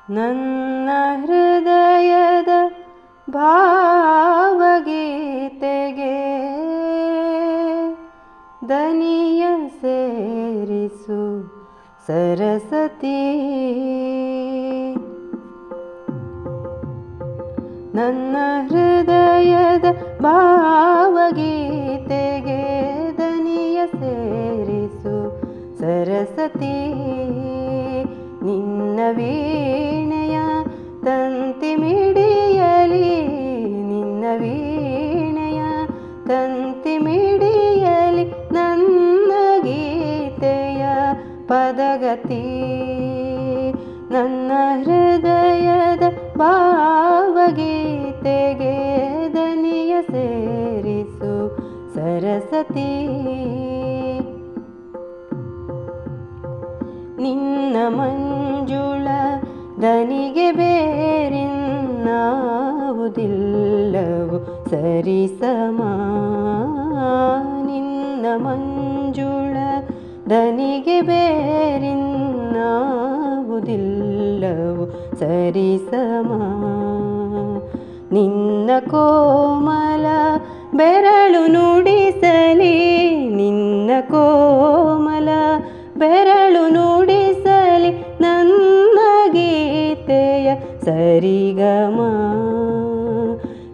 ನನ್ನ ಹೃದಯದ ಭಾವಗೀತೆಗೆ ದನಿಯ ಸೇರಿಸು ಸರಸ್ವತಿ. ನನ್ನ ಹೃದಯದ ಭಾವಗೀತೆಗೆ ದನಿಯ ಸೇರಿಸು ಸರಸ್ವತಿ. ನಿನ್ನ ವೀಣೆಯ ತಂತಿ ಮಿಡಿಯಲಿ, ನಿನ್ನ ವೀಣೆಯ ತಂತಿ ಮಿಡಿಯಲಿ ನನ್ನ ಗೀತೆಯ ಪದಗತಿ. ನನ್ನ ಹೃದಯದ ಭಾವಗೀತೆಗೆ ದನಿಯ ಸೇರಿಸು ಸರಸ್ವತಿ. ನಿನ್ನ ಮಂಜುಳ ದನಿಗೆ ಬೇರಿನ್ನಾವುದಿಲ್ಲವು ಸರಿಸಮ. ನಿನ್ನ ಮಂಜುಳ ದನಿಗೆ ಬೇರಿನ್ನಾವುದಿಲ್ಲವು ಸರಿಸಮ. ನಿನ್ನ ಕೋಮಲ ಬೆರಳು ನುಡಿಸಲಿ, ನಿನ್ನ ಕೋಮಲ ಬೆರಳು ನುಡಿಸಲಿ ನನ್ನ ಗೀತೆಯ ಸರಿಗಮ.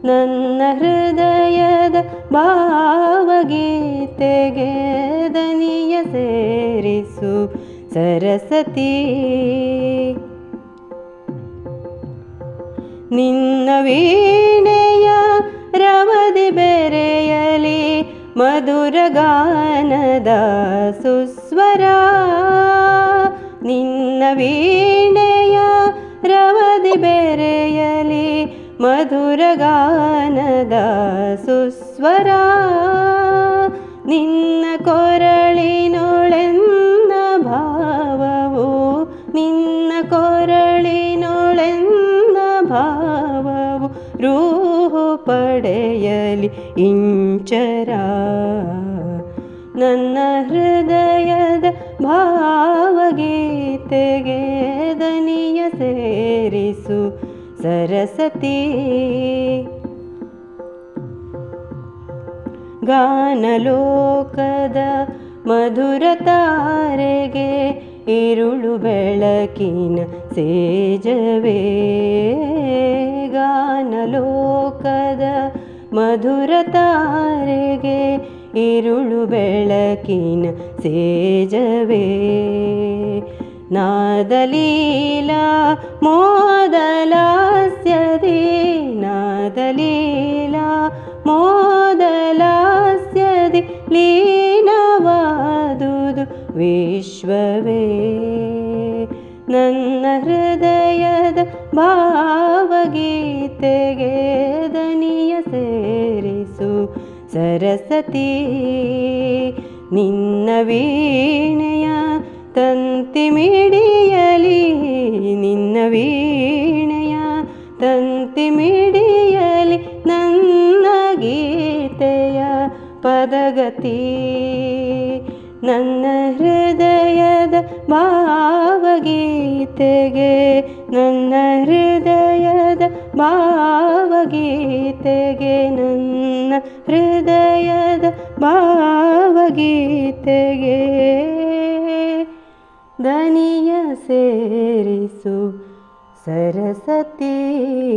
ನನ್ನ ಹೃದಯದ ಭಾವಗೀತೆಗೆ ದನಿಯ ಸೇರಿಸು ಸರಸ್ವತಿ. ನಿನ್ನ ವೀಣೆಯ ರವದಿ ಬೆರೆಯಲಿ ಮಧುರ ಗಾನದ ಸುಸ್ವರ. ನಿನ್ನ ವೀಣೆಯ ರವದಿ ಬೆರೆಯಲಿ ಮಧುರ ಗಾನದ ಸುಸ್ವರ. ನಿನ್ನ ಕೊರಳಿನೊಳೆನ್ನ ಭಾವವು, ನಿನ್ನ ಕೊರಳಿನೊಳೆನ್ನ ಭಾವವು ರೂಹು ಪಡೆಯಲಿ ಇಂಚರ. ನನ್ನ ಹೃದಯದ ಭಾವಗೀತೆಗೆ ದನಿಯ ಸೇರಿಸು ಸರಸ್ವತಿ. ಗಾನಲೋಕದ ಮಧುರ ತಾರೆಗೆ ಇರುಳು ಬೆಳಕಿನ ಸೇಜವೇ. ಗಾನಲೋಕದ ಮಧುರ ತಾರೆಗೆ ಇರುಳು ಬೆಳಕಿನ ಸೇಜವೇ. ನಾದಲೀಲಾ ಮೋದಲಾಸ್ಯದಿ, ನಾದಲೀಲಾ ಮೋದಲಾಸ್ಯದಿ ಲೀನವಾದುದು ವಿಶ್ವವೇ. ನನ್ನ ಹೃದಯದ ಭಾವಗೀತೆಗೆ ದನಿಯ ಸೇರಿಸು ಸರಸ್ವತಿ. ನಿನ್ನ ವೀಣೆಯ ತಂತಿ ಮಿಡಿಯಲಿ, ನಿನ್ನ ವೀಣೆಯ ತಂತಿ ಮಿಡಿಯಲಿ ನನ್ನ ಗೀತೆಯ ಪದಗತಿ. ನನ್ನ ಹೃದಯದ ಭಾವಗೀತೆಗೆ, ನನ್ನ ಹೃದಯದ ಭಾವಗೀತೆಗೆ, ನನ್ನ ಹೃದಯದ ಭಾವಗೀತೆಗೆ ದನಿಯ ಸೇರಿಸು ಸರಸ್ವತಿ.